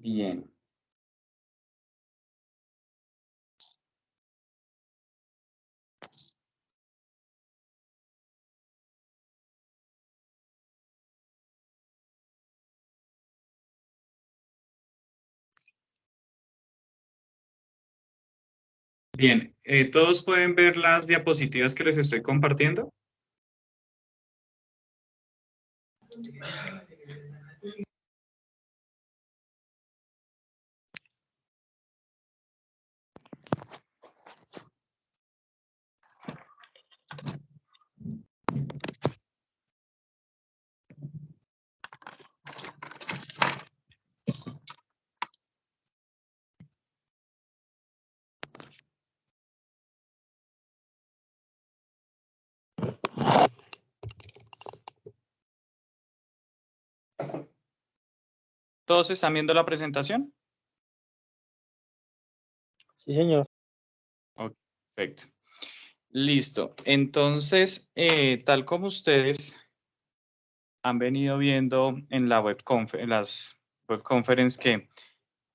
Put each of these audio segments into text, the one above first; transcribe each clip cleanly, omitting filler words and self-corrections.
Bien. Bien, ¿todos pueden ver las diapositivas que les estoy compartiendo? ¿Todos están viendo la presentación? Sí, señor. Ok, perfecto. Listo. Entonces, tal como ustedes han venido viendo en la en las web conference que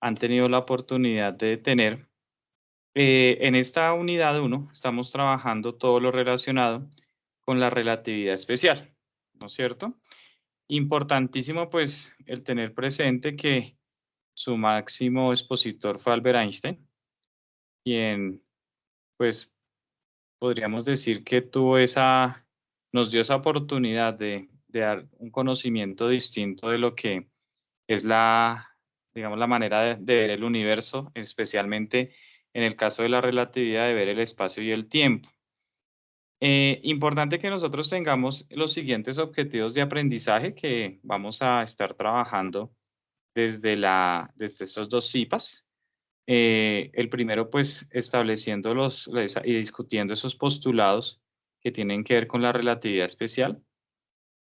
han tenido la oportunidad de tener, en esta unidad 1 estamos trabajando todo lo relacionado con la relatividad especial, ¿no es cierto? Importantísimo, pues, el tener presente que su máximo expositor fue Albert Einstein, quien, pues, podríamos decir que nos dio esa oportunidad de dar un conocimiento distinto de lo que es digamos, la manera de ver el universo, especialmente en el caso de la relatividad, de ver el espacio y el tiempo. Importante que nosotros tengamos los siguientes objetivos de aprendizaje que vamos a estar trabajando desde estos dos CIPAs. El primero, pues, estableciendo y discutiendo esos postulados que tienen que ver con la relatividad especial.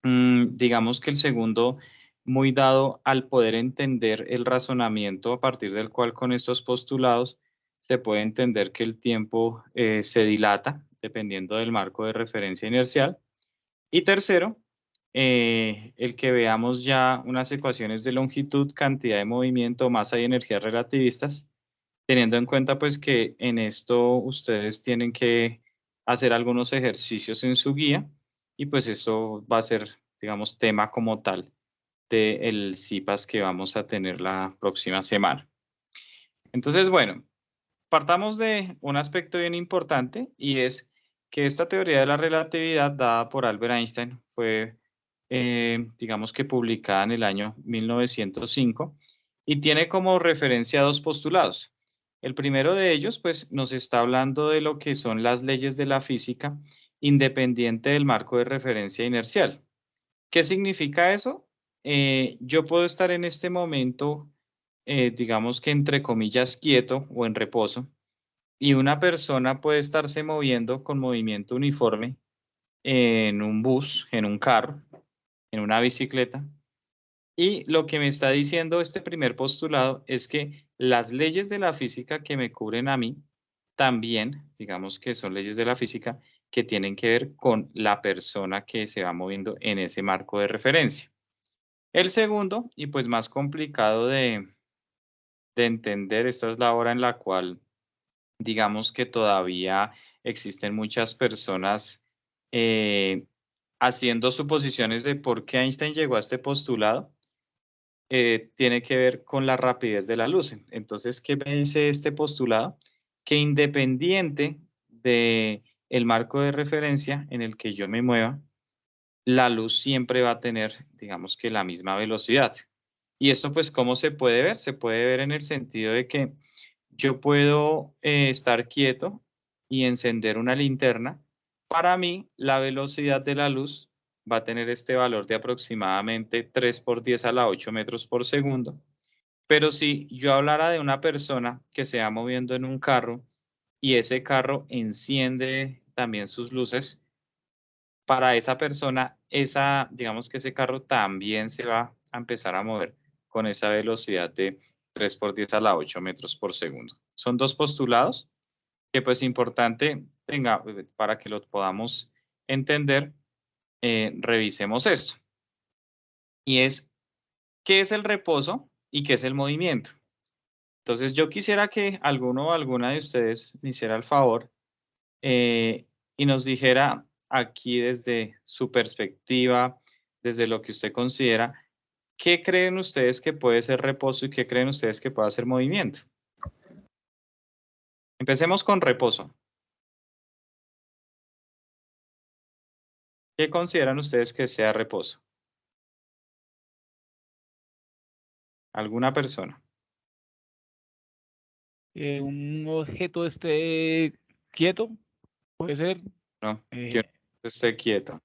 Digamos que el segundo, muy dado al poder entender el razonamiento a partir del cual con estos postulados se puede entender que el tiempo se dilata dependiendo del marco de referencia inercial. Y tercero, el que veamos ya unas ecuaciones de longitud, cantidad de movimiento, masa y energías relativistas, teniendo en cuenta pues que en esto ustedes tienen que hacer algunos ejercicios en su guía y pues esto va a ser, digamos, tema como tal del CIPAS que vamos a tener la próxima semana. Entonces, bueno, partamos de un aspecto bien importante y es que esta teoría de la relatividad dada por Albert Einstein fue, digamos que publicada en el año 1905 y tiene como referencia dos postulados. El primero de ellos, pues, nos está hablando de lo que son las leyes de la física independiente del marco de referencia inercial. ¿Qué significa eso? Yo puedo estar en este momento, digamos que entre comillas, quieto o en reposo, y una persona puede estarse moviendo con movimiento uniforme en un bus, en un carro, en una bicicleta. Y lo que me está diciendo este primer postulado es que las leyes de la física que me cubren a mí, también, digamos que son leyes de la física que tienen que ver con la persona que se va moviendo en ese marco de referencia. El segundo, y pues más complicado de entender, esta es la hora en la cual digamos que todavía existen muchas personas haciendo suposiciones de por qué Einstein llegó a este postulado, tiene que ver con la rapidez de la luz. Entonces, ¿qué me dice este postulado? Que independiente de el marco de referencia en el que yo me mueva, la luz siempre va a tener, digamos que la misma velocidad. Y esto, pues, ¿cómo se puede ver? Se puede ver en el sentido de que yo puedo estar quieto y encender una linterna. Para mí, la velocidad de la luz va a tener este valor de aproximadamente 3 por 10 a la 8 metros por segundo. Pero si yo hablara de una persona que se va moviendo en un carro y ese carro enciende también sus luces, para esa persona, digamos que ese carro también se va a empezar a mover con esa velocidad de 3 por 10 a la 8 metros por segundo. Son dos postulados que pues importante para que lo podamos entender, revisemos esto. Y es, ¿qué es el reposo? y qué es el movimiento. Entonces yo quisiera que alguno o alguna de ustedes me hiciera el favor y nos dijera aquí desde su perspectiva, desde lo que usted considera, ¿qué creen ustedes que puede ser reposo y qué creen ustedes que puede ser movimiento? Empecemos con reposo. ¿Qué consideran ustedes que sea reposo? ¿Alguna persona? Un objeto esté quieto, puede ser. No, que Eh, esté quieto.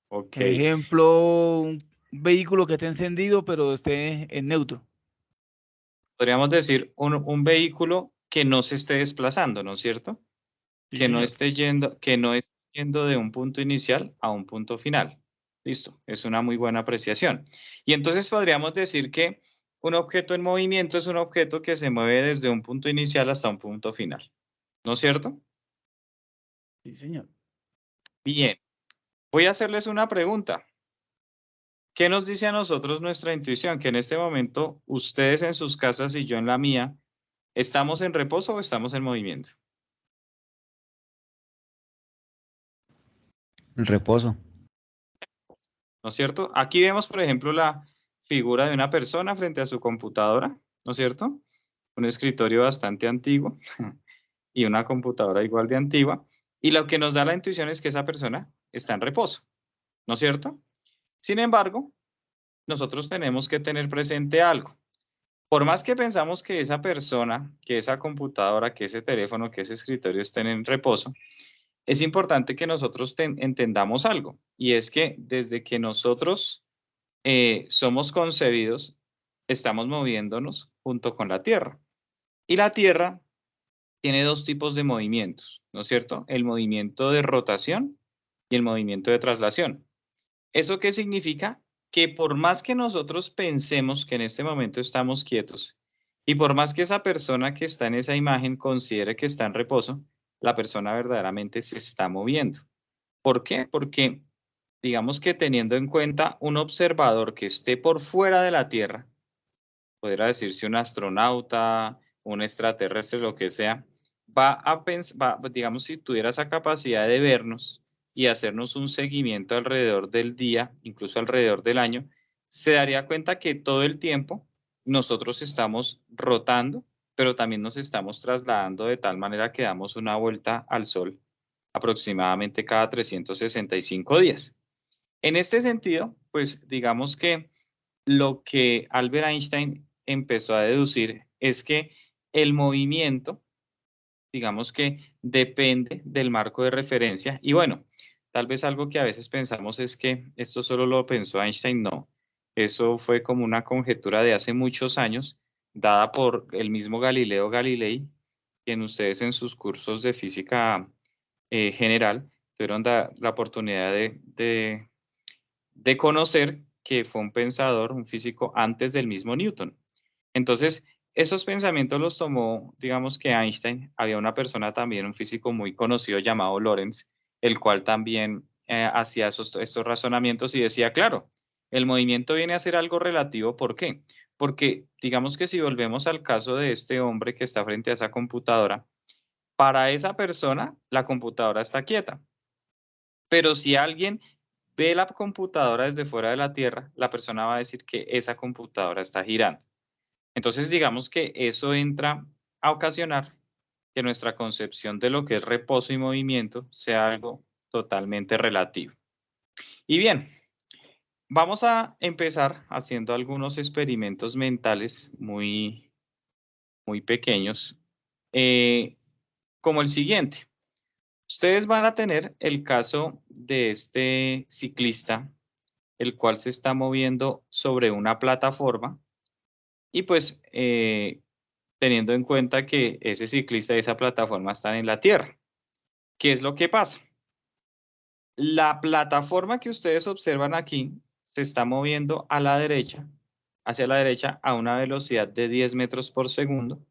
Ok. ejemplo, un vehículo que esté encendido, pero esté en neutro. Podríamos decir un vehículo que no se esté desplazando, ¿no es cierto? Sí, señor. Que no esté yendo de un punto inicial a un punto final. Listo, es una muy buena apreciación. Y entonces podríamos decir que un objeto en movimiento es un objeto que se mueve desde un punto inicial hasta un punto final, ¿no es cierto? Sí, señor. Bien, voy a hacerles una pregunta. ¿Qué nos dice a nosotros nuestra intuición? Que en este momento ustedes en sus casas y yo en la mía, ¿estamos en reposo o estamos en movimiento? El reposo. ¿No es cierto? Aquí vemos, por ejemplo, la figura de una persona frente a su computadora, ¿no es cierto? Un escritorio bastante antiguo y una computadora igual de antigua. Y lo que nos da la intuición es que esa persona está en reposo, ¿no es cierto? Sin embargo, nosotros tenemos que tener presente algo. Por más que pensamos que esa persona, que esa computadora, que ese teléfono, que ese escritorio estén en reposo, es importante que nosotros entendamos algo. Y es que desde que nosotros somos concebidos, estamos moviéndonos junto con la Tierra. Y la Tierra tiene dos tipos de movimientos, ¿no es cierto? El movimiento de rotación y el movimiento de traslación. ¿Eso qué significa? Que por más que nosotros pensemos que en este momento estamos quietos y por más que esa persona que está en esa imagen considere que está en reposo, la persona verdaderamente se está moviendo. ¿Por qué? Porque digamos que teniendo en cuenta un observador que esté por fuera de la Tierra, podría decirse un astronauta, un extraterrestre, lo que sea, va a pensar, digamos, si tuviera esa capacidad de vernos y hacernos un seguimiento alrededor del día, incluso alrededor del año, se daría cuenta que todo el tiempo nosotros estamos rotando, pero también nos estamos trasladando de tal manera que damos una vuelta al Sol aproximadamente cada 365 días. En este sentido, pues digamos que lo que Albert Einstein empezó a deducir es que el movimiento, digamos que depende del marco de referencia. Y bueno, tal vez algo que a veces pensamos es que esto solo lo pensó Einstein, no. Eso fue como una conjetura de hace muchos años, dada por el mismo Galileo Galilei, quien ustedes en sus cursos de física general tuvieron la oportunidad de conocer que fue un pensador, un físico antes del mismo Newton. Entonces, esos pensamientos los tomó, digamos que Einstein. Había una persona también, un físico muy conocido llamado Lorentz, el cual también hacía estos razonamientos y decía, claro, el movimiento viene a ser algo relativo. ¿Por qué? Porque digamos que si volvemos al caso de este hombre que está frente a esa computadora, para esa persona la computadora está quieta. Pero si alguien ve la computadora desde fuera de la Tierra, la persona va a decir que esa computadora está girando. Entonces, digamos que eso entra a ocasionar que nuestra concepción de lo que es reposo y movimiento sea algo totalmente relativo. Y bien, vamos a empezar haciendo algunos experimentos mentales muy pequeños, como el siguiente. Ustedes van a tener el caso de este ciclista, el cual se está moviendo sobre una plataforma y pues teniendo en cuenta que ese ciclista y esa plataforma están en la Tierra. ¿Qué es lo que pasa? La plataforma que ustedes observan aquí se está moviendo a la derecha, hacia la derecha a una velocidad de 10 metros por segundo,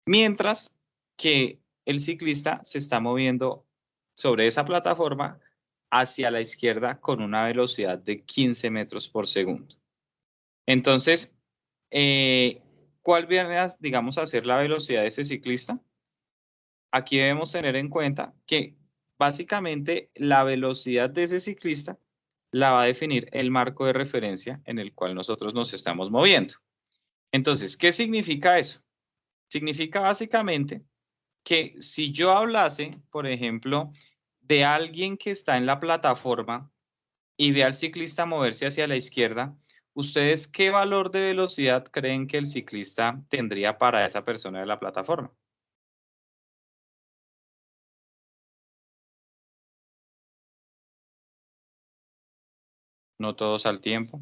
mientras que el ciclista se está moviendo sobre esa plataforma hacia la izquierda con una velocidad de 15 metros por segundo. Entonces, ¿cuál viene, digamos, a ser la velocidad de ese ciclista? Aquí debemos tener en cuenta que básicamente la velocidad de ese ciclista la va a definir el marco de referencia en el cual nosotros nos estamos moviendo. Entonces, ¿qué significa eso? Significa básicamente que si yo hablase, por ejemplo, de alguien que está en la plataforma y ve al ciclista moverse hacia la izquierda, ¿ustedes qué valor de velocidad creen que el ciclista tendría para esa persona de la plataforma? No todos al tiempo.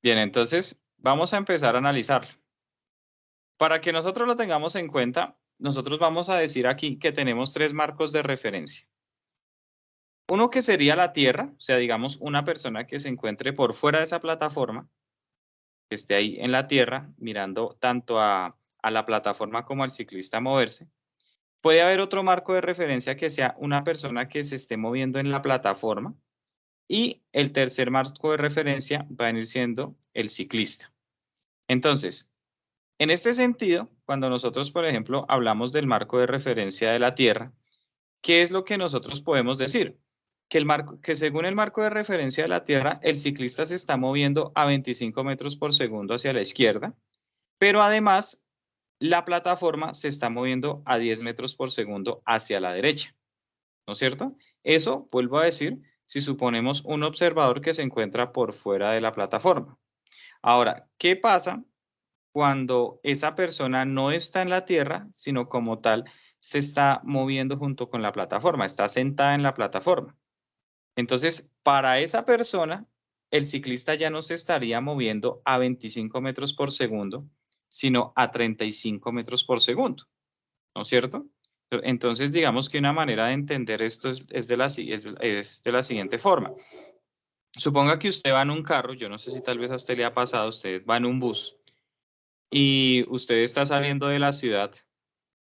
Bien, entonces vamos a empezar a analizarlo. Para que nosotros lo tengamos en cuenta, nosotros vamos a decir aquí que tenemos 3 marcos de referencia. Uno que sería la Tierra, o sea, digamos, una persona que se encuentre por fuera de esa plataforma, que esté ahí en la Tierra, mirando tanto a la plataforma como al ciclista moverse. Puede haber otro marco de referencia que sea una persona que se esté moviendo en la plataforma. Y el tercer marco de referencia va a venir siendo el ciclista. Entonces, en este sentido, cuando nosotros, por ejemplo, hablamos del marco de referencia de la Tierra, ¿qué es lo que nosotros podemos decir? Que según el marco de referencia de la Tierra, el ciclista se está moviendo a 25 metros por segundo hacia la izquierda, pero además la plataforma se está moviendo a 10 metros por segundo hacia la derecha, ¿no es cierto? Eso, vuelvo a decir, si suponemos un observador que se encuentra por fuera de la plataforma. Ahora, ¿qué pasa cuando esa persona no está en la Tierra, sino como tal se está moviendo junto con la plataforma, está sentada en la plataforma? Entonces, para esa persona, el ciclista ya no se estaría moviendo a 25 metros por segundo, sino a 35 metros por segundo, ¿no es cierto? Entonces, digamos que una manera de entender esto es de la siguiente forma. Suponga que usted va en un carro, yo no sé si tal vez a usted le ha pasado, usted va en un bus y usted está saliendo de la ciudad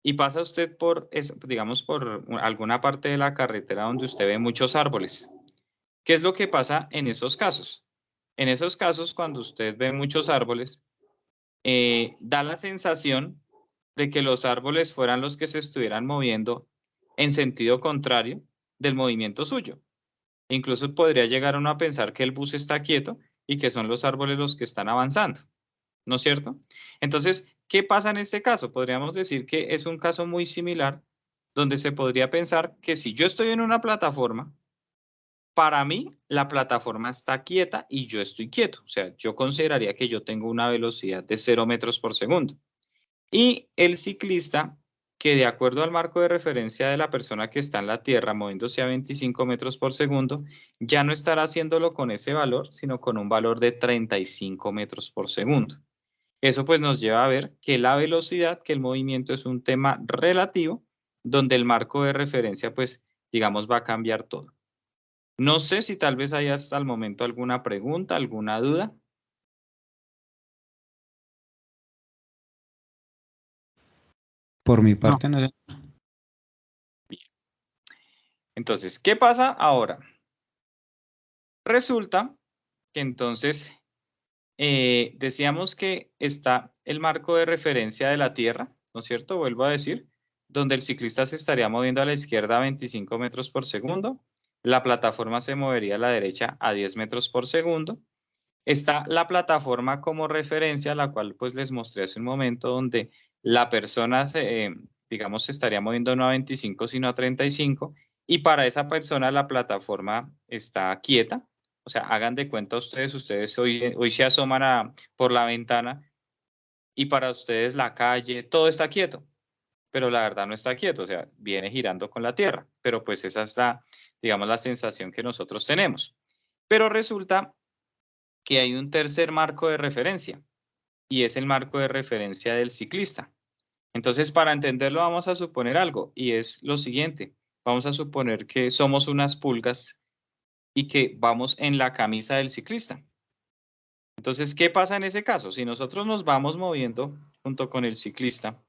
y pasa usted por, digamos, por alguna parte de la carretera donde usted ve muchos árboles. ¿Qué es lo que pasa en esos casos? En esos casos, cuando usted ve muchos árboles, da la sensación de que los árboles fueran los que se estuvieran moviendo en sentido contrario del movimiento suyo. Incluso podría llegar uno a pensar que el bus está quieto y que son los árboles los que están avanzando, ¿no es cierto? Entonces, ¿qué pasa en este caso? Podríamos decir que es un caso muy similar donde se podría pensar que si yo estoy en una plataforma, para mí la plataforma está quieta y yo estoy quieto. O sea, yo consideraría que yo tengo una velocidad de 0 metros por segundo. Y el ciclista, que de acuerdo al marco de referencia de la persona que está en la Tierra moviéndose a 25 metros por segundo, ya no estará haciéndolo con ese valor, sino con un valor de 35 metros por segundo. Eso pues nos lleva a ver que la velocidad, que el movimiento es un tema relativo, donde el marco de referencia pues digamos va a cambiar todo. No sé si tal vez hay hasta el momento alguna pregunta, alguna duda. Por mi parte, no. Entonces, ¿qué pasa ahora? Resulta que entonces decíamos que está el marco de referencia de la Tierra, ¿no es cierto? Vuelvo a decir, donde el ciclista se estaría moviendo a la izquierda a 25 metros por segundo, la plataforma se movería a la derecha a 10 metros por segundo. Está la plataforma como referencia, la cual pues les mostré hace un momento, donde la persona, digamos, se estaría moviendo no a 25, sino a 35, y para esa persona la plataforma está quieta. O sea, hagan de cuenta ustedes hoy se asoman por la ventana y para ustedes la calle, todo está quieto, pero la verdad no está quieto, o sea, viene girando con la Tierra, pero pues esa es digamos, la sensación que nosotros tenemos. Pero resulta que hay un tercer marco de referencia y es el marco de referencia del ciclista. Entonces, para entenderlo, vamos a suponer algo y es lo siguiente. Vamos a suponer que somos unas pulgas y que vamos en la camisa del ciclista. Entonces, ¿qué pasa en ese caso? Si nosotros nos vamos moviendo junto con el ciclista,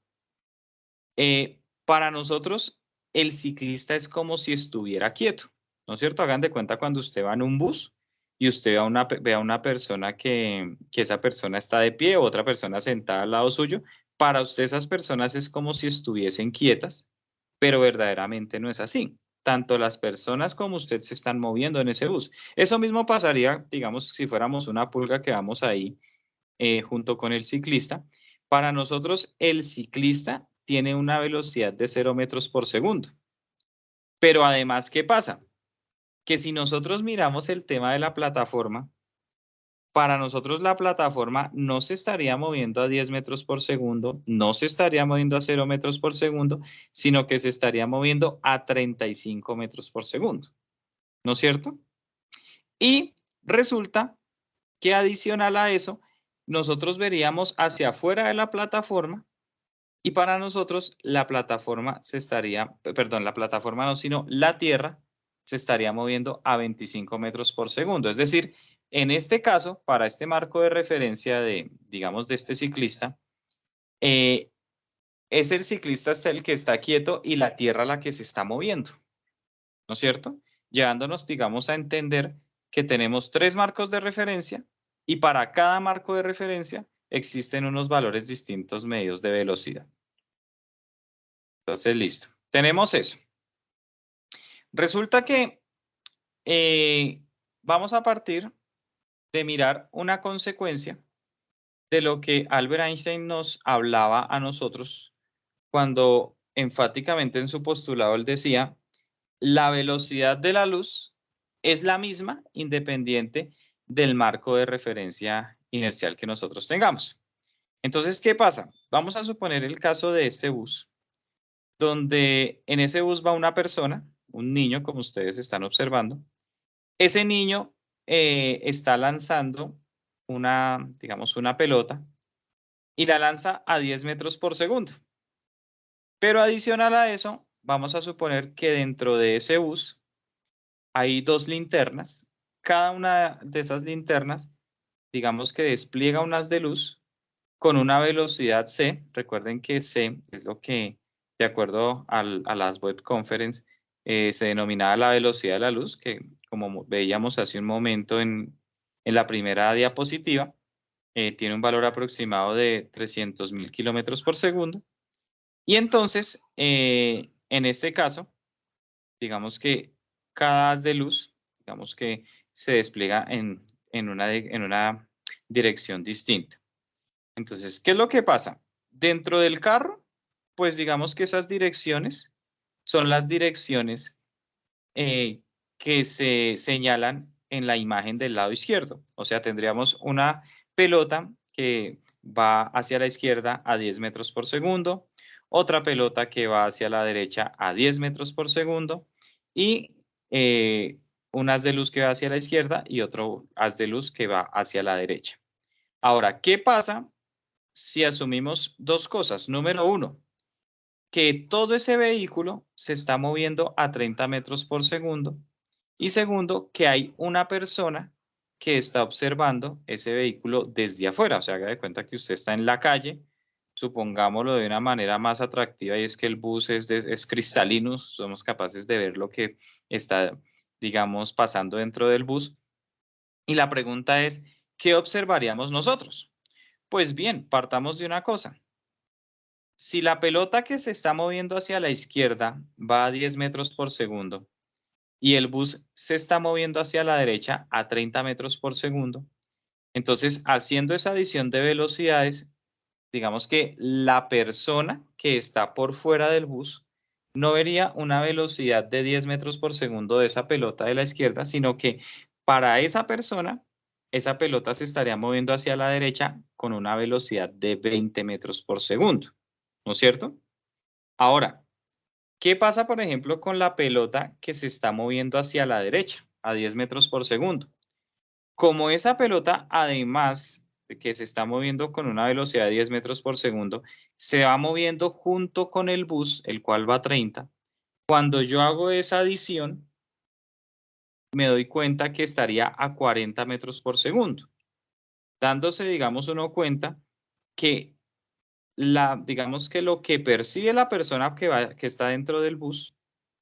para nosotros el ciclista es como si estuviera quieto, ¿no es cierto? Hagan de cuenta cuando usted va en un bus y usted ve a una persona que esa persona está de pie, otra persona sentada al lado suyo. Para usted esas personas es como si estuviesen quietas, pero verdaderamente no es así. Tanto las personas como usted se están moviendo en ese bus. Eso mismo pasaría, digamos, si fuéramos una pulga que vamos ahí junto con el ciclista. Para nosotros, el ciclista tiene una velocidad de 0 metros por segundo. Pero además, ¿qué pasa? Que si nosotros miramos el tema de la plataforma, para nosotros la plataforma no se estaría moviendo a 10 metros por segundo, no se estaría moviendo a 0 metros por segundo, sino que se estaría moviendo a 35 metros por segundo. ¿No es cierto? Y resulta que adicional a eso, nosotros veríamos hacia afuera de la plataforma y para nosotros la plataforma la plataforma no, sino la Tierra se estaría moviendo a 25 metros por segundo. Es decir, en este caso, para este marco de referencia de, digamos, de este ciclista, es el ciclista hasta el que está quieto y la Tierra la que se está moviendo, ¿no es cierto? Llevándonos, digamos, a entender que tenemos 3 marcos de referencia y para cada marco de referencia existen unos valores distintos medidos de velocidad. Entonces, listo. Tenemos eso. Resulta que vamos a partir de mirar una consecuencia de lo que Albert Einstein nos hablaba a nosotros cuando enfáticamente en su postulado él decía, la velocidad de la luz es la misma independiente del marco de referencia inercial que nosotros tengamos. Entonces, ¿qué pasa? Vamos a suponer el caso de este bus, donde en ese bus va una persona, un niño, como ustedes están observando. Ese niño está lanzando digamos, una pelota y la lanza a 10 metros por segundo. Pero adicional a eso, vamos a suponer que dentro de ese bus hay 2 linternas. Cada una de esas linternas, digamos que despliega un haz de luz con una velocidad c. Recuerden que c es lo que, de acuerdo a las web conference, se denominaba la velocidad de la luz, que como veíamos hace un momento en la primera diapositiva, tiene un valor aproximado de 300.000 kilómetros por segundo. Y entonces, en este caso, digamos que cada haz de luz, digamos que se despliega en una dirección distinta. Entonces, ¿qué es lo que pasa? Dentro del carro, pues digamos que esas direcciones son las direcciones que se señalan en la imagen del lado izquierdo. O sea, tendríamos una pelota que va hacia la izquierda a 10 metros por segundo, otra pelota que va hacia la derecha a 10 metros por segundo y un haz de luz que va hacia la izquierda y otro haz de luz que va hacia la derecha. Ahora, ¿qué pasa si asumimos 2 cosas? Número 1, que todo ese vehículo se está moviendo a 30 metros por segundo. Y segundo, que hay una persona que está observando ese vehículo desde afuera. O sea, haga de cuenta que usted está en la calle, supongámoslo de una manera más atractiva, y es que el bus es cristalino, somos capaces de ver lo que está, digamos, pasando dentro del bus. Y la pregunta es, ¿qué observaríamos nosotros? Pues bien, partamos de una cosa. Si la pelota que se está moviendo hacia la izquierda va a 10 metros por segundo y el bus se está moviendo hacia la derecha a 30 metros por segundo, entonces haciendo esa adición de velocidades, digamos que la persona que está por fuera del bus no vería una velocidad de 10 metros por segundo de esa pelota de la izquierda, sino que para esa persona, esa pelota se estaría moviendo hacia la derecha con una velocidad de 20 metros por segundo. ¿No es cierto? Ahora, ¿qué pasa, por ejemplo, con la pelota que se está moviendo hacia la derecha, a 10 metros por segundo? Como esa pelota, además de que se está moviendo con una velocidad de 10 metros por segundo, se va moviendo junto con el bus, el cual va a 30. Cuando yo hago esa adición, me doy cuenta que estaría a 40 metros por segundo. Dándose, digamos, uno cuenta que digamos que lo que percibe la persona que está dentro del bus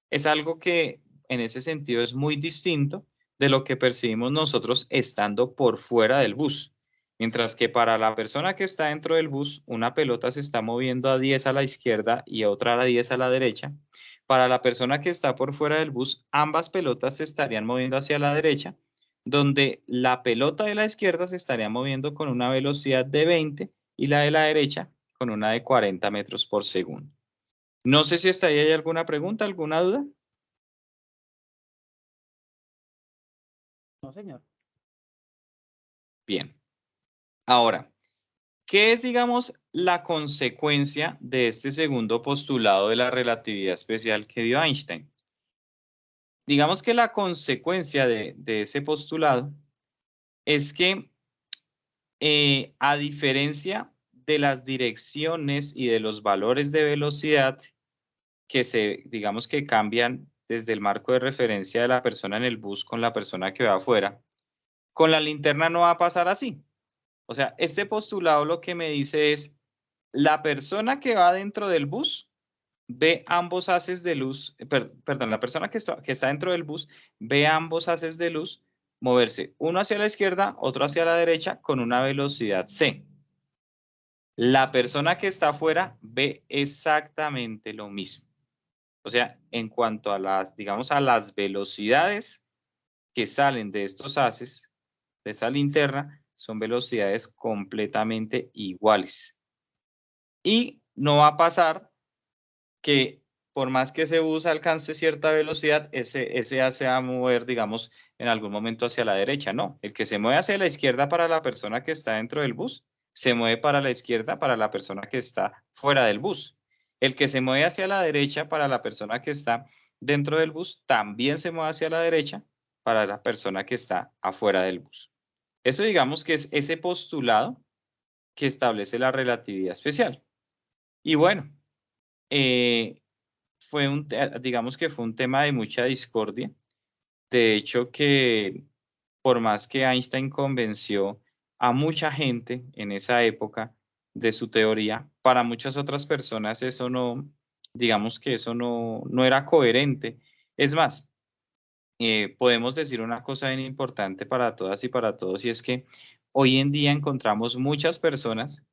es algo que en ese sentido es muy distinto de lo que percibimos nosotros estando por fuera del bus. Mientras que para la persona que está dentro del bus, una pelota se está moviendo a 10 a la izquierda y otra a 10 a la derecha. Para la persona que está por fuera del bus, ambas pelotas se estarían moviendo hacia la derecha, donde la pelota de la izquierda se estaría moviendo con una velocidad de 20 y la de la derecha con una de 40 metros por segundo. No sé si hasta ahí hay alguna pregunta, alguna duda. No, señor. Bien. Ahora, ¿qué es, digamos, la consecuencia de este segundo postulado de la relatividad especial que dio Einstein? Digamos que la consecuencia de ese postulado es que, a diferencia de las direcciones y de los valores de velocidad que digamos que cambian desde el marco de referencia de la persona en el bus con la persona que va afuera, con la linterna no va a pasar así. O sea, este postulado lo que me dice es, la persona que va dentro del bus ve ambos haces de luz, perdón, la persona que está dentro del bus ve ambos haces de luz moverse, uno hacia la izquierda, otro hacia la derecha, con una velocidad c. La persona que está afuera ve exactamente lo mismo. O sea, en cuanto a las, digamos, a las velocidades que salen de estos haces, de esa linterna, son velocidades completamente iguales. Y no va a pasar que por más que ese bus alcance cierta velocidad, ese hace va a mover, digamos, en algún momento hacia la derecha. No, el que se mueve hacia la izquierda para la persona que está dentro del bus, se mueve para la izquierda para la persona que está fuera del bus. El que se mueve hacia la derecha para la persona que está dentro del bus, también se mueve hacia la derecha para la persona que está afuera del bus. Eso digamos que es ese postulado que establece la relatividad especial. Y bueno, digamos que fue un tema de mucha discordia. De hecho, que por más que Einstein convenció a mucha gente en esa época de su teoría, para muchas otras personas eso no, digamos que eso no era coherente. Es más, podemos decir una cosa bien importante para todas y para todos, y es que hoy en día encontramos muchas personas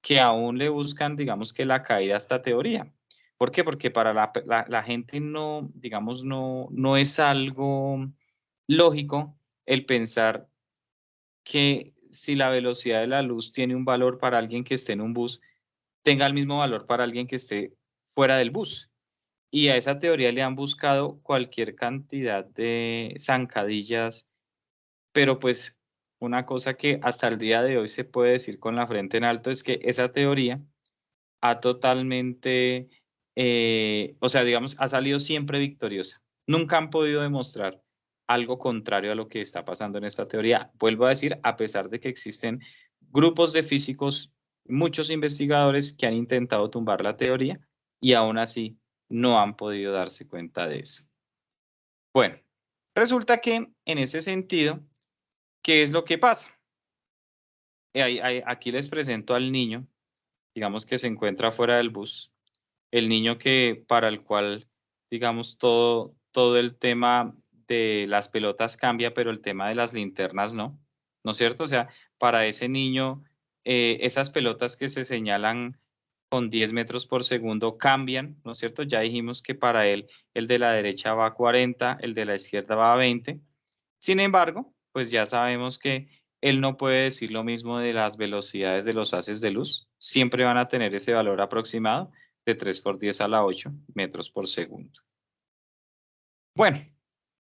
que aún le buscan, digamos que la caída a esta teoría. ¿Por qué? Porque para la gente no, digamos, no es algo lógico el pensar que si la velocidad de la luz tiene un valor para alguien que esté en un bus, tenga el mismo valor para alguien que esté fuera del bus. Y a esa teoría le han buscado cualquier cantidad de zancadillas, pero pues una cosa que hasta el día de hoy se puede decir con la frente en alto es que esa teoría ha totalmente, o sea, digamos, ha salido siempre victoriosa. Nunca han podido demostrar algo contrario a lo que está pasando en esta teoría. Vuelvo a decir, a pesar de que existen grupos de físicos, muchos investigadores que han intentado tumbar la teoría y aún así no han podido darse cuenta de eso. Bueno, resulta que en ese sentido, ¿qué es lo que pasa? Aquí les presento al niño, digamos que se encuentra fuera del bus, el niño que para el cual, digamos, todo el tema de las pelotas cambia, pero el tema de las linternas ¿no es cierto? O sea, para ese niño, esas pelotas que se señalan con 10 metros por segundo cambian, ¿no es cierto? Ya dijimos que para él el de la derecha va a 40, el de la izquierda va a 20. Sin embargo, pues ya sabemos que él no puede decir lo mismo de las velocidades de los haces de luz. Siempre van a tener ese valor aproximado de 3 por 10 a la 8 metros por segundo. Bueno,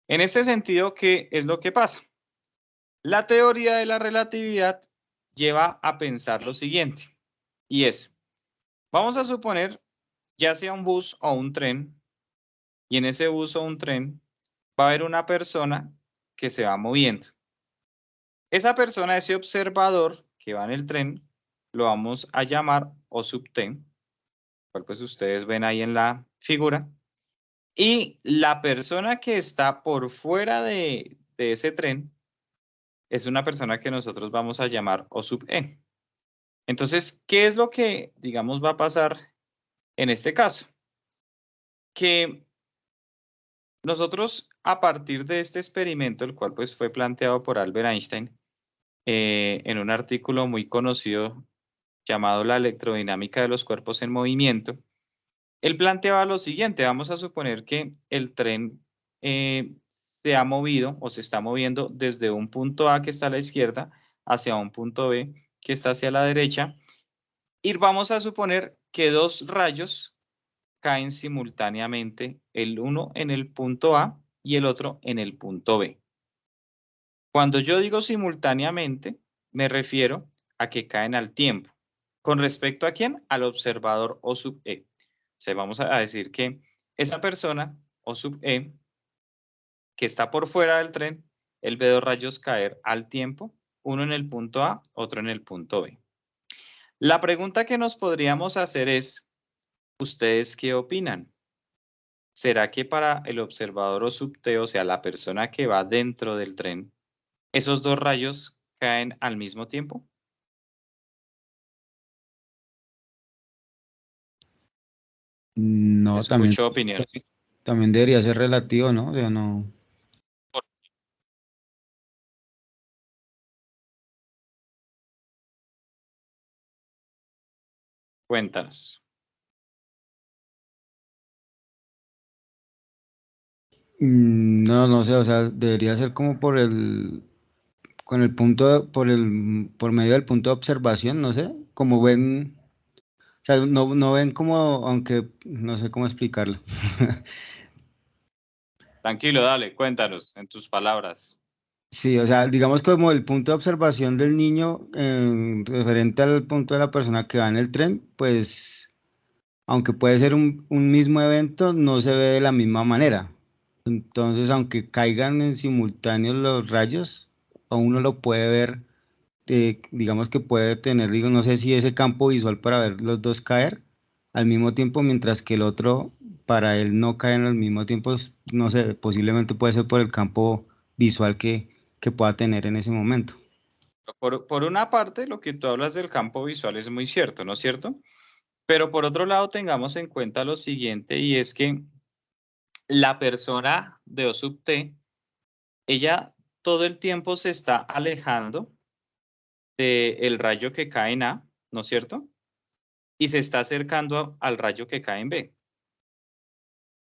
en este sentido, ¿qué es lo que pasa? La teoría de la relatividad lleva a pensar lo siguiente, y es, vamos a suponer, ya sea un bus o un tren, y en ese bus o un tren va a haber una persona que se va moviendo. Esa persona, ese observador que va en el tren, lo vamos a llamar O sub t, cual pues ustedes ven ahí en la figura. Y la persona que está por fuera de ese tren es una persona que nosotros vamos a llamar O sub e. Entonces, ¿qué es lo que, digamos, va a pasar en este caso? Que Nosotros, a partir de este experimento, el cual pues fue planteado por Albert Einstein, en un artículo muy conocido llamado La electrodinámica de los cuerpos en movimiento, él planteaba lo siguiente: vamos a suponer que el tren se ha movido o se está moviendo desde un punto A que está a la izquierda hacia un punto B que está hacia la derecha, y vamos a suponer que dos rayos caen simultáneamente, el uno en el punto A y el otro en el punto B. Cuando yo digo simultáneamente, me refiero a que caen al tiempo. ¿Con respecto a quién? Al observador O sub E. O sea, vamos a decir que esa persona, O sub E, que está por fuera del tren, él ve dos rayos caer al tiempo, uno en el punto A, otro en el punto B. La pregunta que nos podríamos hacer es, ¿ustedes qué opinan? ¿Será que para el observador O sub T, o sea, la persona que va dentro del tren, esos dos rayos caen al mismo tiempo? No, también, Escucho opiniones. también debería ser relativo, ¿no? O sea, no. Cuéntanos. No, no sé, o sea, debería ser como con el punto, por medio del punto de observación, no sé, como ven, o sea, no ven como, aunque, no sé cómo explicarlo. Tranquilo, dale, cuéntanos en tus palabras. Sí, o sea, digamos como el punto de observación del niño referente al punto de la persona que va en el tren, pues, aunque puede ser un mismo evento, no se ve de la misma manera. Entonces, aunque caigan en simultáneo los rayos, a uno lo puede ver, digamos que puede tener, digo, no sé si ese campo visual para ver los dos caer al mismo tiempo, mientras que el otro, para él no caen al mismo tiempo, no sé, posiblemente puede ser por el campo visual que pueda tener en ese momento. Por una parte, lo que tú hablas del campo visual es muy cierto, ¿no es cierto? Pero por otro lado, tengamos en cuenta lo siguiente, y es que la persona de O sub T, ella todo el tiempo se está alejando del rayo que cae en A, ¿no es cierto? Y se está acercando al rayo que cae en B.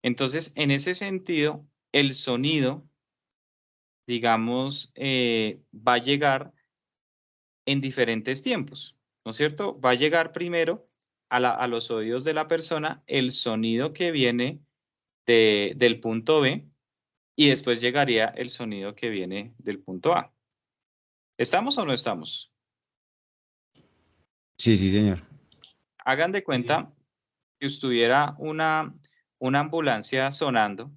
Entonces, en ese sentido, el sonido, digamos, va a llegar en diferentes tiempos, ¿no es cierto? Va a llegar primero a los oídos de la persona el sonido que viene del punto B, y después llegaría el sonido que viene del punto A. ¿Estamos o no estamos? Sí, sí, señor. Hagan de Sí, cuenta que estuviera una ambulancia sonando.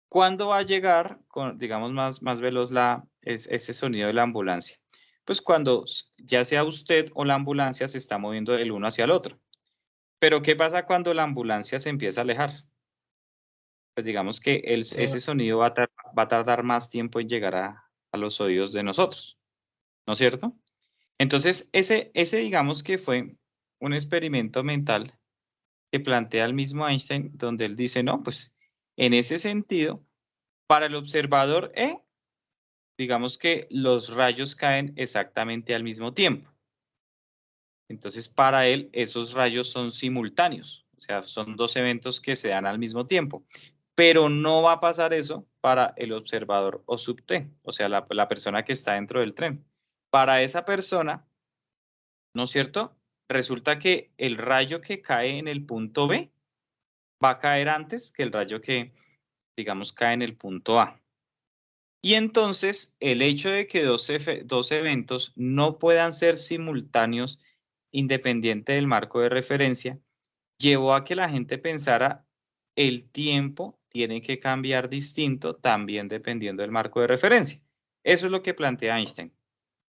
¿Cuándo va a llegar, digamos, más veloz ese sonido de la ambulancia? Pues cuando ya sea usted o la ambulancia se está moviendo del uno hacia el otro. Pero ¿qué pasa cuando la ambulancia se empieza a alejar? Pues digamos que ese sonido va a tardar más tiempo en llegar a los oídos de nosotros, ¿no es cierto? Entonces, ese digamos que fue un experimento mental que plantea el mismo Einstein, donde él dice, no, pues en ese sentido, para el observador E, digamos que los rayos caen exactamente al mismo tiempo. Entonces, para él, esos rayos son simultáneos, o sea, son dos eventos que se dan al mismo tiempo. Pero no va a pasar eso para el observador O sub T, o sea, la persona que está dentro del tren. Para esa persona, ¿no es cierto? Resulta que el rayo que cae en el punto B va a caer antes que el rayo que, digamos, cae en el punto A. Y entonces, el hecho de que dos eventos no puedan ser simultáneos, independiente del marco de referencia, llevó a que la gente pensara el tiempo tiene que cambiar distinto también dependiendo del marco de referencia. Eso es lo que plantea Einstein.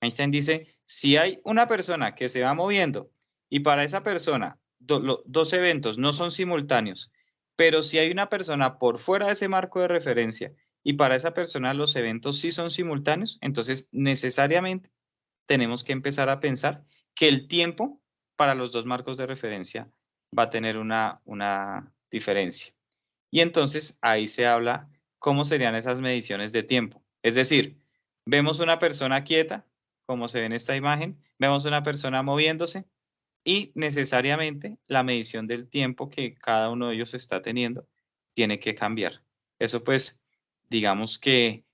Einstein dice, si hay una persona que se va moviendo y para esa persona dos eventos no son simultáneos, pero si hay una persona por fuera de ese marco de referencia y para esa persona los eventos sí son simultáneos, entonces necesariamente tenemos que empezar a pensar que el tiempo para los dos marcos de referencia va a tener una diferencia. Y entonces ahí se habla cómo serían esas mediciones de tiempo. Es decir, vemos una persona quieta, como se ve en esta imagen, vemos una persona moviéndose y necesariamente la medición del tiempo que cada uno de ellos está teniendo tiene que cambiar. Eso pues, digamos que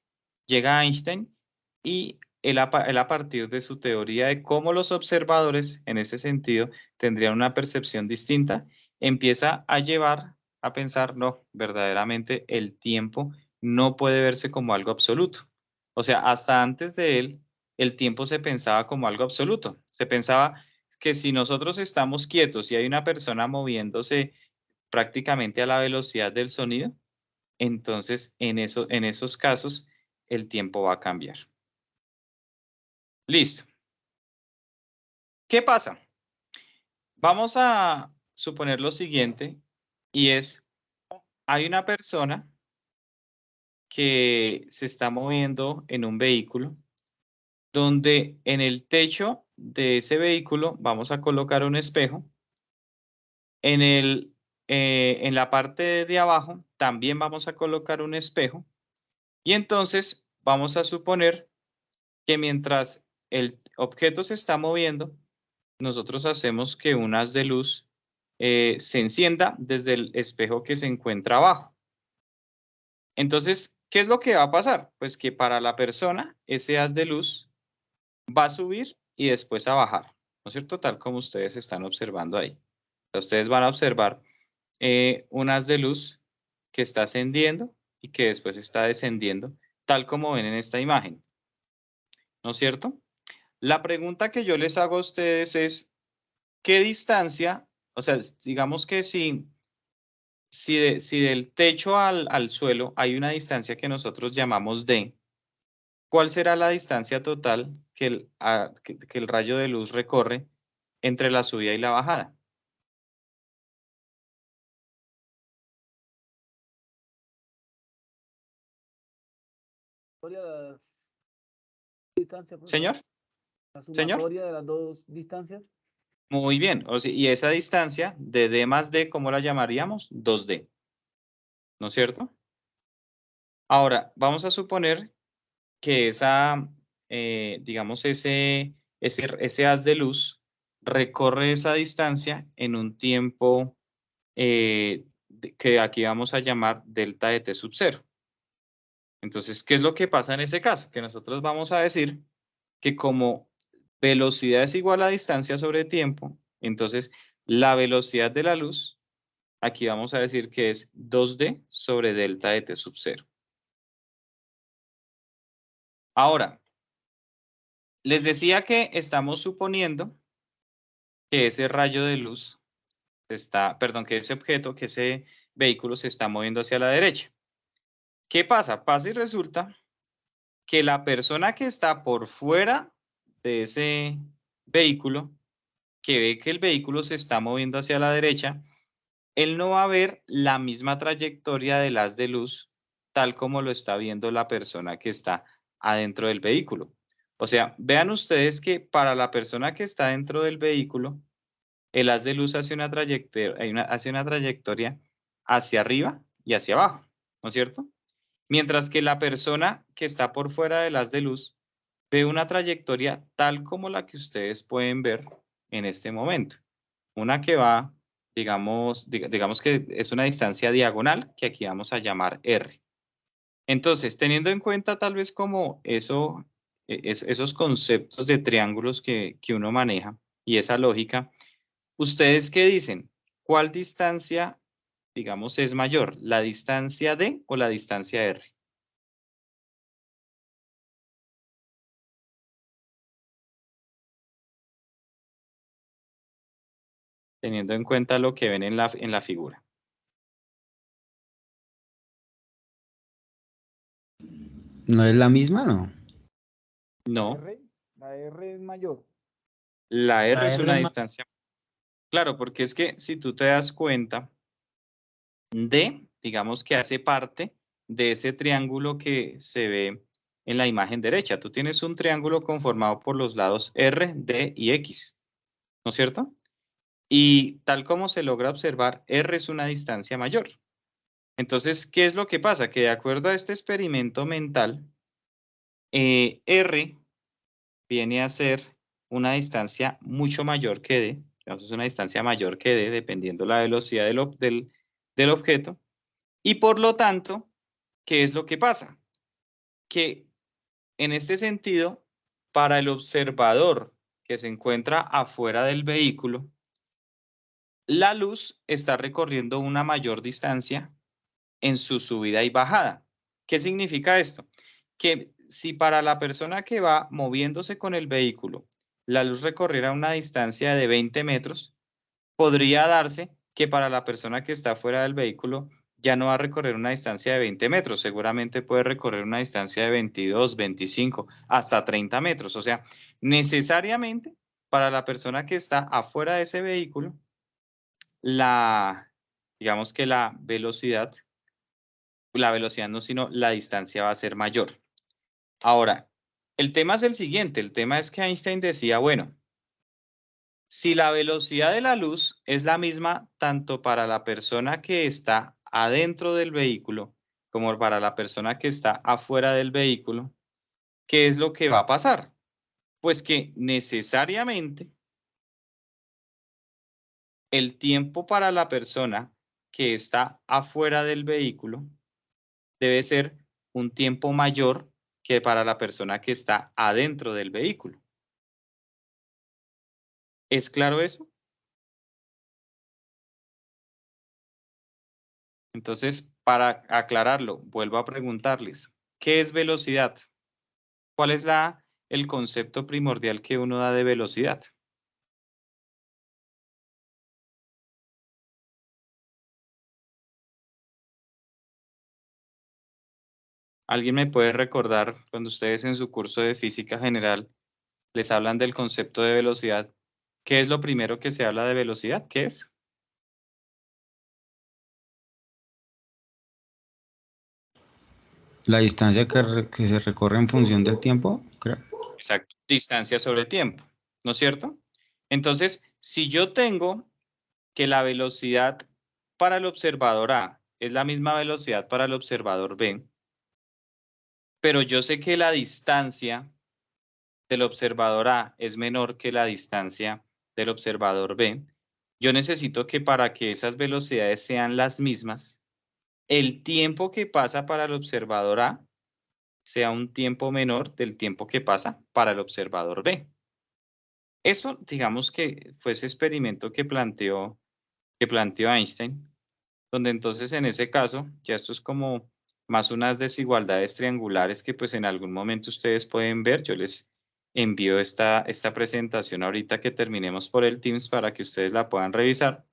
llega Einstein y él a partir de su teoría de cómo los observadores, en ese sentido, tendrían una percepción distinta, empieza a llevar a pensar, no, verdaderamente el tiempo no puede verse como algo absoluto. O sea, hasta antes de él, el tiempo se pensaba como algo absoluto. Se pensaba que si nosotros estamos quietos y hay una persona moviéndose prácticamente a la velocidad del sonido, entonces en esos casos el tiempo va a cambiar. Listo. ¿Qué pasa? Vamos a suponer lo siguiente y es, hay una persona que se está moviendo en un vehículo donde en el techo de ese vehículo vamos a colocar un espejo. En la parte de abajo también vamos a colocar un espejo y entonces vamos a suponer que mientras el objeto se está moviendo, nosotros hacemos que un haz de luz se encienda desde el espejo que se encuentra abajo. Entonces, ¿qué es lo que va a pasar? Pues que para la persona ese haz de luz va a subir y después a bajar, ¿no es cierto? Tal como ustedes están observando ahí. Entonces, ustedes van a observar un haz de luz que está ascendiendo y que después está descendiendo, tal como ven en esta imagen, ¿no es cierto? La pregunta que yo les hago a ustedes es, ¿qué distancia? O sea, digamos que si del techo al suelo hay una distancia que nosotros llamamos D, ¿cuál será la distancia total que el rayo de luz recorre entre la subida y la bajada? Distancia, profesor. Señor, La señor. sumatoria de las dos distancias. Muy bien. Y esa distancia de D más D, ¿cómo la llamaríamos? 2D. ¿No es cierto? Ahora, vamos a suponer que digamos, ese haz de luz recorre esa distancia en un tiempo que aquí vamos a llamar delta de T sub 0. Entonces, ¿qué es lo que pasa en ese caso? Que nosotros vamos a decir que como velocidad es igual a distancia sobre tiempo, entonces la velocidad de la luz, aquí vamos a decir que es 2D sobre delta de T sub 0. Ahora, les decía que estamos suponiendo que ese rayo de luz que ese objeto, que ese vehículo se está moviendo hacia la derecha. ¿Qué pasa? Pasa y resulta que la persona que está por fuera de ese vehículo, que ve que el vehículo se está moviendo hacia la derecha, él no va a ver la misma trayectoria del haz de luz tal como lo está viendo la persona que está adentro del vehículo. O sea, vean ustedes que para la persona que está dentro del vehículo, el haz de luz hace una trayectoria hacia arriba y hacia abajo, ¿no es cierto? Mientras que la persona que está por fuera del haz de luz ve una trayectoria tal como la que ustedes pueden ver en este momento. Una que va, digamos que es una distancia diagonal, que aquí vamos a llamar R. Entonces, teniendo en cuenta tal vez como esos conceptos de triángulos que uno maneja y esa lógica, ¿ustedes qué dicen? ¿Cuál distancia, digamos, es mayor? ¿La distancia D o la distancia R? Teniendo en cuenta lo que ven en la figura. ¿No es la misma, no? No, La R es mayor. la R La es R una es más. distancia. Claro, porque es que si tú te das cuenta, D, digamos que hace parte de ese triángulo que se ve en la imagen derecha. Tú tienes un triángulo conformado por los lados R, D y X, ¿no es cierto? Y tal como se logra observar, R es una distancia mayor. Entonces, ¿qué es lo que pasa? Que de acuerdo a este experimento mental, R viene a ser una distancia mucho mayor que D, digamos, es una distancia mayor que D, dependiendo la velocidad del objeto, y por lo tanto, ¿qué es lo que pasa? Que en este sentido, para el observador que se encuentra afuera del vehículo, la luz está recorriendo una mayor distancia en su subida y bajada. ¿Qué significa esto? Que si para la persona que va moviéndose con el vehículo, la luz recorriera una distancia de 20 metros, podría darse que para la persona que está fuera del vehículo ya no va a recorrer una distancia de 20 metros, seguramente puede recorrer una distancia de 22, 25, hasta 30 metros. O sea, necesariamente para la persona que está afuera de ese vehículo, digamos que la velocidad no, sino la distancia va a ser mayor. Ahora, el tema es el siguiente, el tema es que Einstein decía, bueno, si la velocidad de la luz es la misma tanto para la persona que está adentro del vehículo como para la persona que está afuera del vehículo, ¿qué es lo que va a pasar? Pues que necesariamente el tiempo para la persona que está afuera del vehículo debe ser un tiempo mayor que para la persona que está adentro del vehículo. ¿Es claro eso? Entonces, para aclararlo, vuelvo a preguntarles, ¿qué es velocidad? ¿Cuál es el concepto primordial que uno da de velocidad? ¿Alguien me puede recordar cuando ustedes en su curso de física general les hablan del concepto de velocidad? ¿Qué es lo primero que se habla de velocidad? ¿Qué es? La distancia que se recorre en función del tiempo, creo. Exacto, distancia sobre tiempo, ¿no es cierto? Entonces, si yo tengo que la velocidad para el observador A es la misma velocidad para el observador B, pero yo sé que la distancia del observador A es menor que la distancia del observador B, yo necesito que para que esas velocidades sean las mismas, el tiempo que pasa para el observador A sea un tiempo menor del tiempo que pasa para el observador B. Eso, digamos que fue ese experimento que planteó Einstein, donde entonces en ese caso, ya esto es como más unas desigualdades triangulares que pues en algún momento ustedes pueden ver. Yo les envío esta presentación ahorita que terminemos por el Teams para que ustedes la puedan revisar.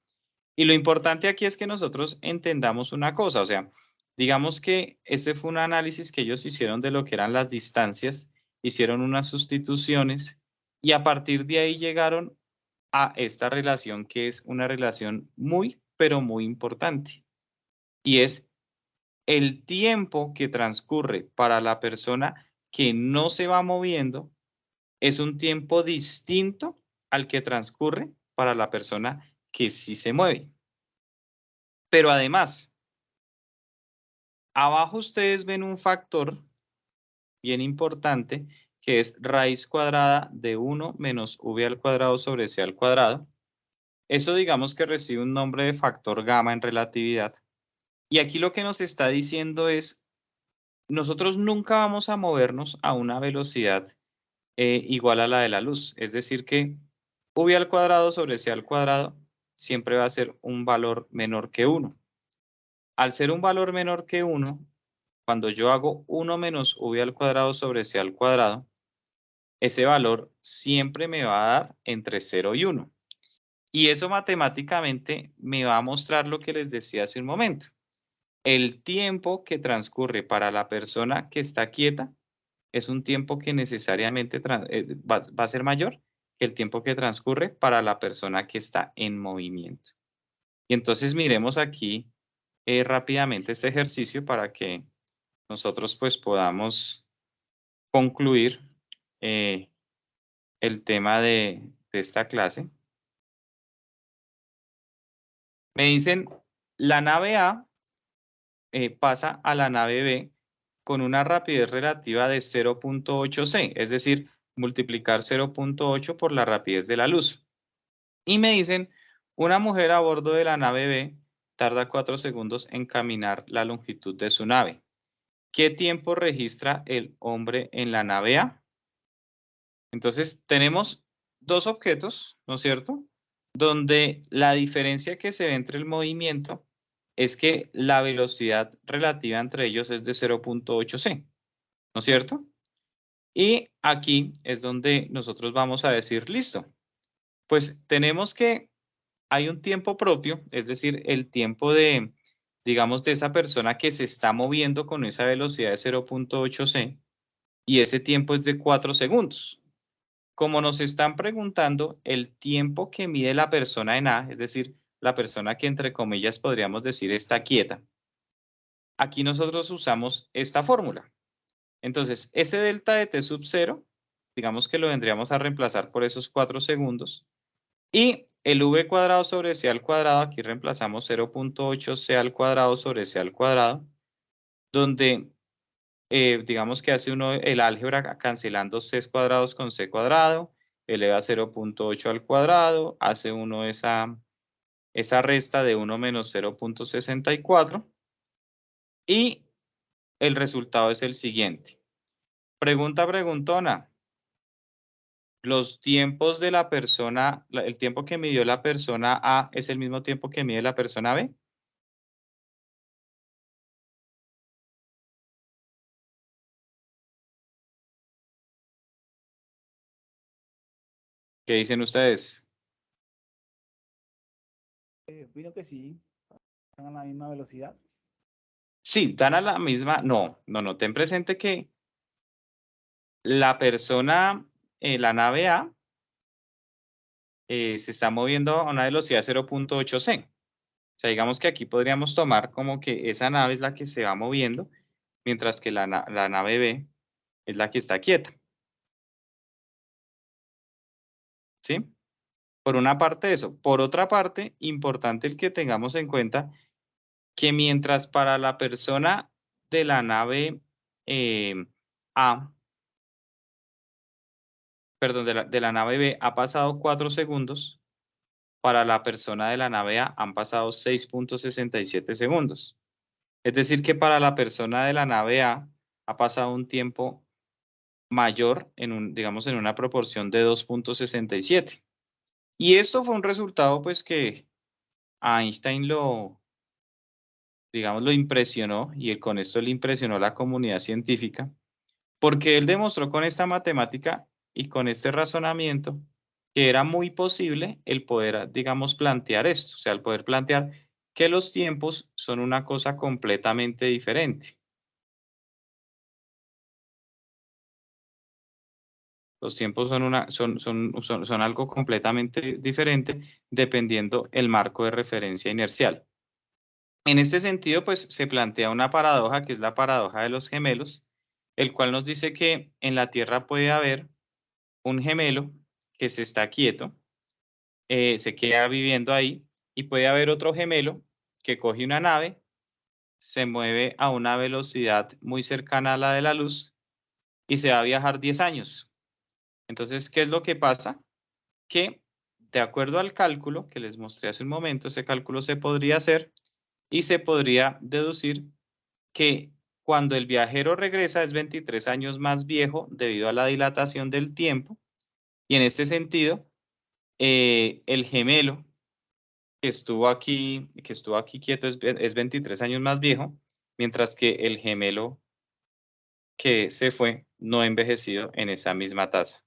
Y lo importante aquí es que nosotros entendamos una cosa, o sea, digamos que este fue un análisis que ellos hicieron de lo que eran las distancias, hicieron unas sustituciones y a partir de ahí llegaron a esta relación que es una relación muy, pero muy importante. Y es el tiempo que transcurre para la persona que no se va moviendo es un tiempo distinto al que transcurre para la persona que sí se mueve. Pero además, abajo ustedes ven un factor bien importante que es raíz cuadrada de 1 menos v al cuadrado sobre c al cuadrado. Eso digamos que recibe un nombre de factor gamma en relatividad. Y aquí lo que nos está diciendo es, nosotros nunca vamos a movernos a una velocidad igual a la de la luz. Es decir que v al cuadrado sobre c al cuadrado siempre va a ser un valor menor que 1. Al ser un valor menor que 1, cuando yo hago 1 menos v al cuadrado sobre c al cuadrado, ese valor siempre me va a dar entre 0 y 1. Y eso matemáticamente me va a mostrar lo que les decía hace un momento. El tiempo que transcurre para la persona que está quieta es un tiempo que necesariamente va a ser mayor que el tiempo que transcurre para la persona que está en movimiento. Y entonces miremos aquí rápidamente este ejercicio para que nosotros pues podamos concluir el tema de esta clase. Me dicen, la nave A pasa a la nave B con una rapidez relativa de 0.8 c, es decir, multiplicar 0.8 por la rapidez de la luz. Y me dicen, una mujer a bordo de la nave B tarda 4 segundos en caminar la longitud de su nave. ¿Qué tiempo registra el hombre en la nave A? Entonces, tenemos dos objetos, ¿no es cierto? Donde la diferencia que se ve entre el movimiento es que la velocidad relativa entre ellos es de 0.8 c, ¿no es cierto? Y aquí es donde nosotros vamos a decir, listo, pues tenemos que hay un tiempo propio, es decir, el tiempo de, digamos, de esa persona que se está moviendo con esa velocidad de 0.8 c, y ese tiempo es de 4 segundos. Como nos están preguntando el tiempo que mide la persona en A, es decir, la persona que entre comillas podríamos decir está quieta, aquí nosotros usamos esta fórmula. Entonces, ese delta de t sub 0, digamos que lo vendríamos a reemplazar por esos 4 segundos. Y el v cuadrado sobre c al cuadrado, aquí reemplazamos 0.8 c al cuadrado sobre c al cuadrado, donde digamos que hace uno el álgebra cancelando c cuadrados con c cuadrado, eleva 0.8 al cuadrado, hace uno esa resta de 1 menos 0.64 y el resultado es el siguiente. Pregunta preguntona. Los tiempos de la persona, el tiempo que midió la persona A es el mismo tiempo que mide la persona B. ¿Qué dicen ustedes? Opino que sí, están a la misma velocidad. Sí, dan a la misma. No, ten presente que la persona, la nave A, se está moviendo a una velocidad de 0.8 c. O sea, digamos que aquí podríamos tomar como que esa nave es la que se va moviendo, mientras que la nave B es la que está quieta. ¿Sí? Por una parte eso. Por otra parte, importante el que tengamos en cuenta que mientras para la persona de la nave A, perdón, de la nave B ha pasado 4 segundos, para la persona de la nave A han pasado 6.67 segundos. Es decir, que para la persona de la nave A ha pasado un tiempo mayor, digamos, en una proporción de 2.67. Y esto fue un resultado, pues, que a Einstein digamos, lo impresionó, y con esto le impresionó a la comunidad científica, porque él demostró con esta matemática y con este razonamiento que era muy posible el poder, digamos, plantear esto, o sea, el poder plantear que los tiempos son una cosa completamente diferente. Los tiempos son algo completamente diferente dependiendo el marco de referencia inercial. En este sentido, pues se plantea una paradoja que es la paradoja de los gemelos, el cual nos dice que en la Tierra puede haber un gemelo que se está quieto, se queda viviendo ahí, y puede haber otro gemelo que coge una nave, se mueve a una velocidad muy cercana a la de la luz y se va a viajar 10 años. Entonces, ¿qué es lo que pasa? Que de acuerdo al cálculo que les mostré hace un momento, ese cálculo se podría hacer y se podría deducir que cuando el viajero regresa es 23 años más viejo debido a la dilatación del tiempo, y en este sentido, el gemelo que estuvo aquí quieto es 23 años más viejo, mientras que el gemelo que se fue no ha envejecido en esa misma tasa.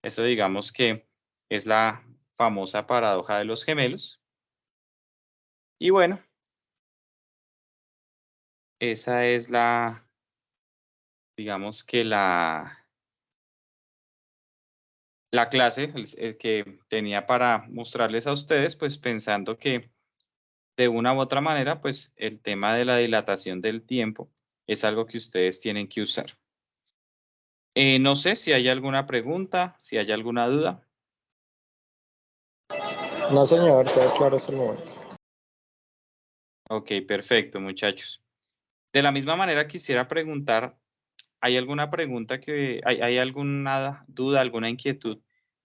Eso digamos que es la famosa paradoja de los gemelos. Y bueno, esa es digamos que la clase el que tenía para mostrarles a ustedes, pues pensando que de una u otra manera, pues el tema de la dilatación del tiempo es algo que ustedes tienen que usar. No sé si hay alguna pregunta, si hay alguna duda. No, señor, todo claro hasta el momento. Ok, perfecto, muchachos. De la misma manera quisiera preguntar, ¿hay alguna pregunta hay alguna duda, alguna inquietud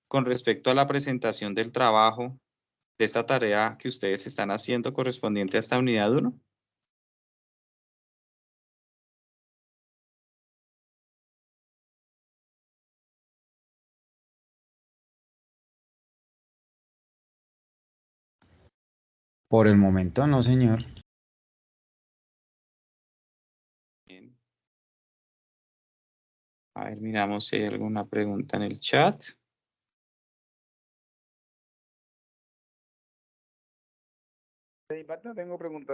con respecto a la presentación del trabajo de esta tarea que ustedes están haciendo correspondiente a esta unidad 1? Por el momento no, señor. Bien. A ver, miramos si hay alguna pregunta en el chat. De mi parte no tengo pregunta.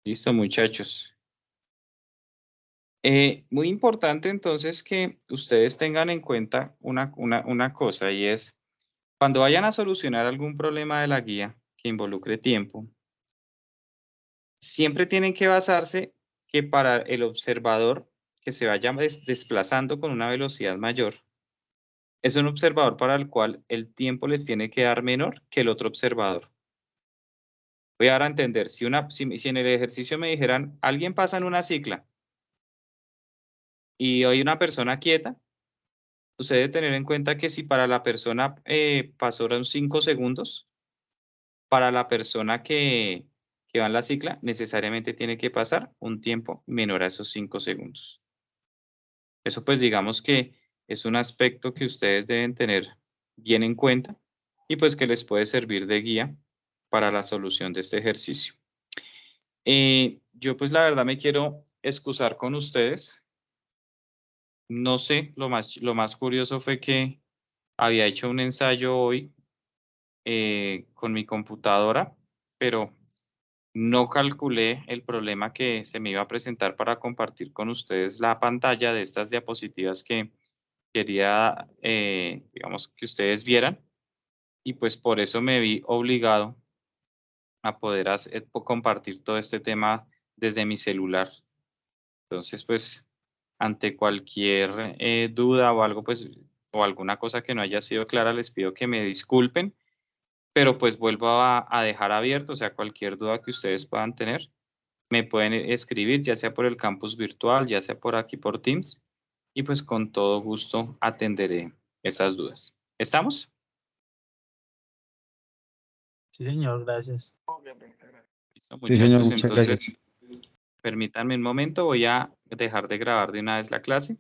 Listo, muchachos. Muy importante entonces que ustedes tengan en cuenta una cosa, y es cuando vayan a solucionar algún problema de la guía que involucre tiempo, siempre tienen que basarse que para el observador que se vaya desplazando con una velocidad mayor, es un observador para el cual el tiempo les tiene que dar menor que el otro observador. Voy a dar a entender, si en el ejercicio me dijeran, alguien pasa en una cicla y hay una persona quieta, usted debe tener en cuenta que si para la persona pasaron 5 segundos, para la persona que va en la cicla, necesariamente tiene que pasar un tiempo menor a esos 5 segundos. Eso pues digamos que es un aspecto que ustedes deben tener bien en cuenta y pues que les puede servir de guía para la solución de este ejercicio. Yo pues la verdad me quiero excusar con ustedes. No sé, lo más curioso fue que había hecho un ensayo hoy con mi computadora, pero no calculé el problema que se me iba a presentar para compartir con ustedes la pantalla de estas diapositivas que quería, digamos, que ustedes vieran. Y pues por eso me vi obligado a poder compartir todo este tema desde mi celular. Entonces, pues, ante cualquier duda o algo, pues, o alguna cosa que no haya sido clara, les pido que me disculpen, pero pues vuelvo a dejar abierto, o sea, cualquier duda que ustedes puedan tener, me pueden escribir, ya sea por el campus virtual, ya sea por aquí por Teams, y pues con todo gusto atenderé esas dudas. ¿Estamos? Sí, señor, gracias. Listo, Sí, señor, muchachos, muchas entonces gracias. permítanme un momento, voy a dejar de grabar de una vez la clase.